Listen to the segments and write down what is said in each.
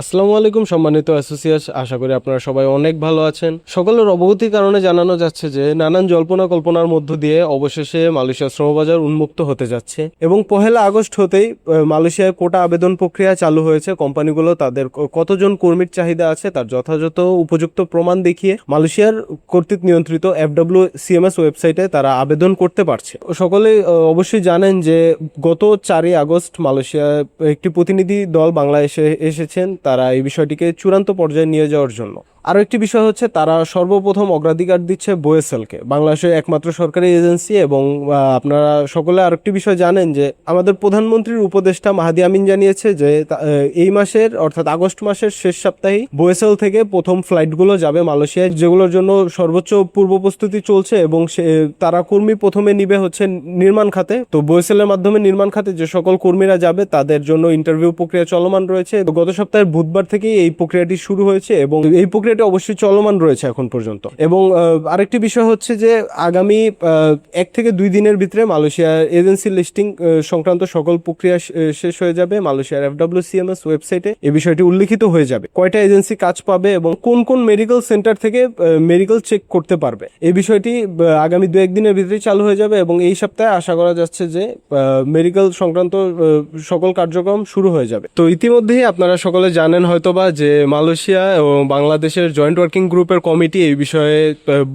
আসসালামু আলাইকুম সম্মানিত অ্যাসোসিয়েটস, আশা করি আপনারা সবাই অনেক ভালো আছেন। সকলের অবগতির কারণে জানানো যাচ্ছে যে নানান জল্পনা কল্পনার মধ্য দিয়ে অবশেষে মালয়েশিয়া শ্রমবাজার উন্মুক্ত হতে যাচ্ছে এবং 1 আগস্ট হতেই মালয়েশিয়ায় কোটা আবেদন প্রক্রিয়া চালু হয়েছে। কোম্পানিগুলো তাদের কতজন কর্মীর চাহিদা আছে তার যথাযথ উপযুক্ত প্রমাণ দেখিয়ে মালয়েশিয়ার কর্তৃক নিয়ন্ত্রিত FWCMS ওয়েবসাইটে তারা আবেদন করতে পারছে। সকলেই অবশ্যই জানেন যে গত 4 আগস্ট মালয়েশিয়ায় একটি প্রতিনিধি দল বাংলাদেশে এসেছেন তারা এই বিষয়টিকে চূড়ান্ত পর্যায়ে নিয়ে যাওয়ার জন্য। আরও একটি বিষয় হচ্ছে তারা সর্বপ্রথম অগ্রাধিকার দিচ্ছে বোয়েসেলকে, বাংলাদেশের একমাত্র সরকারি এজেন্সি। এবং আপনারা সকলে আরেকটি বিষয় জানেন যে আমাদের প্রধানমন্ত্রীর উপদেষ্টা মাহাদি আমিন জানিয়েছে যে এই মাসের অর্থাৎ আগস্ট মাসের শেষ সপ্তাহেই বোয়েসেল থেকে প্রথম ফ্লাইটগুলো যাবে মালয়েশিয়ায়, যেগুলোর জন্য সর্বোচ্চ পূর্ব প্রস্তুতি চলছে। এবং তারা কর্মী প্রথমে নিবে হচ্ছে নির্মাণ খাতে। তো বোয়েসেলের মাধ্যমে নির্মাণ খাতে যে সকল কর্মীরা যাবে তাদের জন্য ইন্টারভিউ প্রক্রিয়া চলমান রয়েছে। গত সপ্তাহের বুধবার থেকেই এই প্রক্রিয়াটি শুরু হয়েছে এবং এই প্রক্রিয়াটি অবশ্যই চলমান রয়েছে এখন পর্যন্ত। এবং আরেকটি বিষয় হচ্ছে যে আগামী 1 থেকে 2 দিনের ভিতরে মালয়েশিয়ার এজেন্সি লিস্টিং সংক্রান্ত সকল প্রক্রিয়া শেষ হয়ে যাবে। মালয়েশিয়ার FWCMS ওয়েবসাইটে এই বিষয়টি উল্লিখিত হয়ে যাবে কয়টা এজেন্সি কাজ পাবে এবং কোন কোন মেডিকেল সেন্টার থেকে মেডিকেল চেক করতে পারবে। এই বিষয়টি আগামী 2-1 দিনের ভিতরেই চালু হয়ে যাবে এবং এই সপ্তাহে আশা করা যাচ্ছে যে মেডিকেল সংক্রান্ত সকল কার্যক্রম শুরু হয়ে যাবে। তো ইতিমধ্যেই আপনারা সকলে জানেন হয়তোবা যে মালয়েশিয়া এবং বাংলাদেশের জয়েন্ট ওয়ার্কিং গ্রুপের কমিটি এই বিষয়ে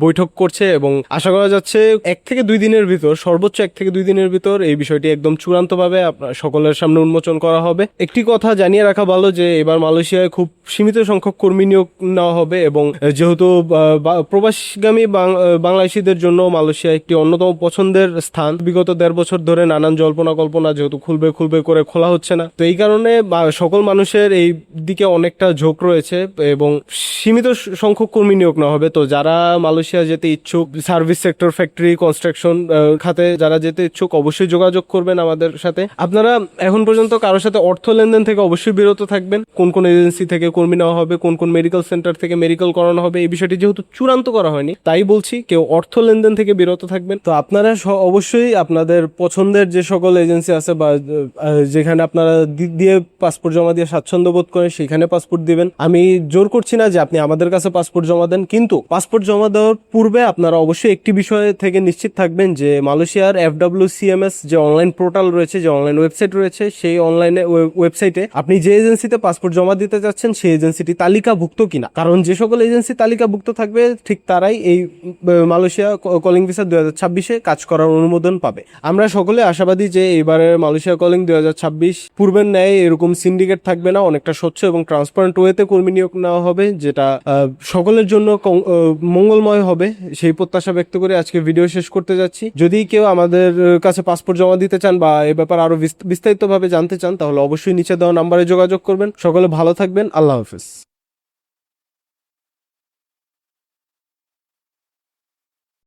বৈঠক করছে এবং আশা করা যাচ্ছে 1 থেকে 2 দিনের ভিতর, সর্বোচ্চ 1 থেকে 2 দিনের ভিতর এই বিষয়টি একদম চূড়ান্তভাবে সকলের সামনে উন্মোচন করা হবে। একটি কথা জানিয়ে রাখা ভালো যে এবার মালয়েশিয়ায় খুব সীমিত সংখ্যক কর্মী নিয়োগ নেওয়া হবে এবং যেহেতু প্রবাসীগামী বাংলাদেশিদের জন্য মালয়েশিয়া একটি অন্যতম পছন্দের স্থান, বিগত 1.5 বছর ধরে নানান জল্পনা কল্পনা যেহেতু খুলবে করে খোলা হচ্ছে না, তো এই কারণে সকল মানুষের এই দিকে অনেকটা ঝোঁক রয়েছে এবং সীমিত সংখ্যক কর্মী নিয়োগ নেওয়া হবে। তো যারা মালয়েশিয়া যেতে ইচ্ছুক, সার্ভিস সেক্টর, ফ্যাক্টরি, কনস্ট্রাকশন খাতে যারা যেতে ইচ্ছুক অবশ্যই যোগাযোগ করবেন আমাদের সাথে। আপনারা এখন পর্যন্ত কারোর সাথে অর্থ লেনদেন থেকে অবশ্যই বিরত থাকবেন। কোন কোন এজেন্সি থেকে কর্মী নেওয়া হবে, কোন কোন মেডিকেল সেন্টার থেকে মেডিকেল করানো হবে, এই বিষয়টি যেহেতু চূড়ান্ত করা হয়নি তাই বলছি কেউ অর্থ লেনদেন থেকে বিরত থাকবেন। তো আপনারা অবশ্যই আপনাদের পছন্দের যে সকল এজেন্সি আছে বা যেখানে আপনারা দিয়ে পাসপোর্ট জমা দিয়ে স্বাচ্ছন্দ্য বোধ করেন সেখানে পাসপোর্ট দিবেন। আমি জোর করছি না যে আপনি আমাদের কাছে পাসপোর্ট জমা দেন, কিন্তু পাসপোর্ট জমা দেওয়ার পূর্বে আপনারা অবশ্যই একটি বিষয় থেকে নিশ্চিত থাকবেন যে মালয়েশিয়ার FWCMS যে অনলাইন পোর্টাল রয়েছে, যে অনলাইন ওয়েবসাইট রয়েছে, সেই অনলাইনে ওয়েবসাইটে আপনি যে এজেন্সিতে পাসপোর্ট জমা দিতে যাচ্ছেন সেই এজেন্সিটি তালিকাভুক্ত কিনা। কারণ যে সকল এজেন্সি তালিকাভুক্ত থাকবে ঠিক তারাই এই মালয়েশিয়া কলিং ভিসা 2026-এ কাজ করার অনুমোদন পাবে। আমরা সকলে আশাবাদী যে এবারের মালয়েশিয়া কলিং 2026 পূর্বের ন্যায় এরকম সিন্ডিকেট থাকবে না, অনেকটা স্বচ্ছ এবং ট্রান্সপারেন্ট ওয়েতে কর্মী নিয়োগ নেওয়া হবে, যেটা সকলের জন্য মঙ্গলময় হবে। সেই প্রত্যাশা ব্যক্ত করে আজকে ভিডিও শেষ করতে যাচ্ছি। যদি কেউ আমাদের কাছে পাসপোর্ট জমা দিতে চান বা এ ব্যাপারে আরো বিস্তারিতভাবে জানতে চান তাহলে অবশ্যই নিচে দেওয়া নাম্বারে যোগাযোগ করবেন। সকলে ভালো থাকবেন। আল্লাহ হাফেজ।